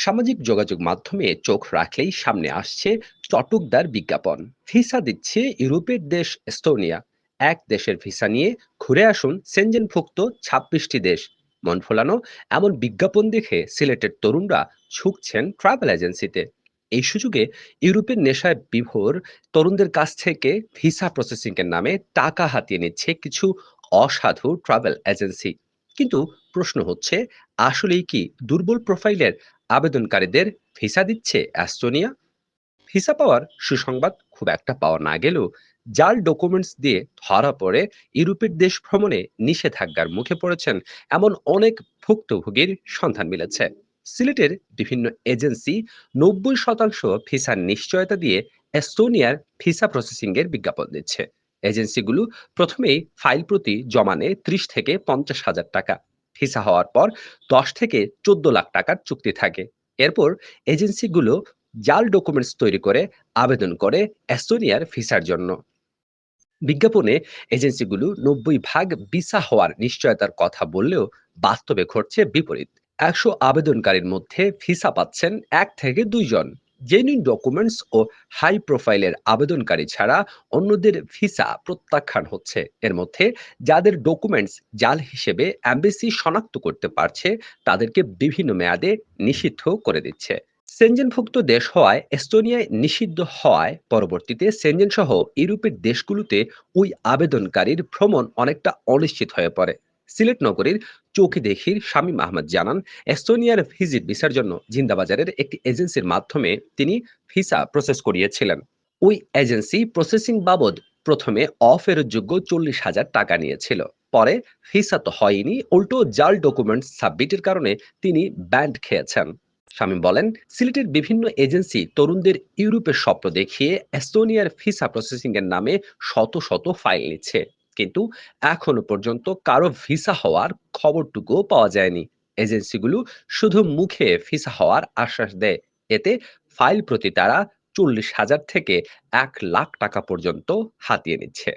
সামাজিক যোগাযোগ মাধ্যমে চোখ রাখলেই সামনে আসছে চটকদার বিজ্ঞাপন। ভিসা দিচ্ছে ইউরোপের দেশ এস্তোনিয়া। এক দেশের ভিসা নিয়ে ঘুরে আসুন সেনজেনভুক্ত ২৬টি দেশ। মন ফোলানো এমন বিজ্ঞাপন দেখে সিলেটের তরুণরা ঝুঁকছেন ট্রাভেল এজেন্সিতে। এই সুযোগে ইউরোপের নেশায় বিভোর তরুণদের কাছ থেকে ভিসা প্রসেসিং এর নামে টাকা হাতিয়ে নিচ্ছে কিছু অসাধু ট্রাভেল এজেন্সি। কিন্তু প্রশ্ন হচ্ছে, আসলেই কি দুর্বল প্রোফাইলের আবেদনকারীদের ভিসা দিচ্ছে এস্তোনিয়া? ভিসা পাওয়ার সুসংবাদ খুব একটা পাওয়া না গেলেও জাল ডকুমেন্টস দিয়ে ধরা পড়ে ইউরোপের দেশ ভ্রমণে নিষেধাজ্ঞার মুখে পড়েছেন এমন অনেক ভুক্তভোগীর সন্ধান মিলেছে। সিলেটের বিভিন্ন এজেন্সি ৯০% ভিসার নিশ্চয়তা দিয়ে এস্তোনিয়ার ভিসা প্রসেসিং এর বিজ্ঞাপন দিচ্ছে। এজেন্সিগুলো প্রথমেই ফাইল প্রতি জমা নেয় ৩০ থেকে ৫০ হাজার টাকা। ভিসা হওয়ার পর ১০ থেকে ১৪ লাখ টাকার চুক্তি থাকে। এরপর এজেন্সিগুলো জাল ডকুমেন্টস তৈরি করে আবেদন করে এস্তোনিয়ার ভিসার জন্য। বিজ্ঞাপনে এজেন্সিগুলো ৯০ ভাগ ভিসা হওয়ার নিশ্চয়তার কথা বললেও বাস্তবে ঘটছে বিপরীত। ১০০ আবেদনকারীর মধ্যে ভিসা পাচ্ছেন ১ থেকে ২ জন। জেনুইন ডকুমেন্টস ও হাই প্রোফাইলের আবেদনকারী ছাড়া অন্যদের ভিসা প্রত্যাখ্যান হচ্ছে। এর মধ্যে যাদের ডকুমেন্টস জাল হিসেবে অ্যাম্বাসি শনাক্ত করতে পারছে, তাদেরকে বিভিন্ন মেয়াদে নিষিদ্ধ করে দিচ্ছে। সেনজেনভুক্ত দেশ হওয়ায় এস্তোনিয়ায় নিষিদ্ধ হওয়ায় পরবর্তীতে সেনজেন সহ ইউরোপের দেশগুলোতে ওই আবেদনকারীর ভ্রমণ অনেকটা অনিশ্চিত হয়ে পড়ে। সিলেট নগরীর চৌকি দেখির শামীম আহমদ জানান, এস্তোনিয়ার ভিজিট ভিসার জন্য জিন্দাবাজারের একটি এজেন্সির মাধ্যমে তিনি ভিসা প্রসেস করিয়েছিলেন। ওই এজেন্সি প্রসেসিং বাবদ প্রথমে অফেরতযোগ্য ৪০ হাজার টাকা নিয়েছিল। পরে ভিসা তো হয়নি, উল্টো জাল ডকুমেন্টস সাবমিটের কারণে তিনি ব্যান্ড খেয়েছেন। শামীম বলেন, সিলেটের বিভিন্ন এজেন্সি তরুণদের ইউরোপের স্বপ্ন দেখিয়ে এস্তোনিয়ার ভিসা প্রসেসিং এর নামে শত শত ফাইল নিচ্ছে। কিন্তু এখনো পর্যন্ত কারো ভিসা হওয়ার খবরটুকুও পাওয়া যায়নি। এজেন্সিগুলো শুধু মুখে ভিসা হওয়ার আশ্বাস দেয়। এতে ফাইল প্রতি তারা ৪০ হাজার থেকে ১ লাখ টাকা পর্যন্ত হাতিয়ে নিচ্ছে।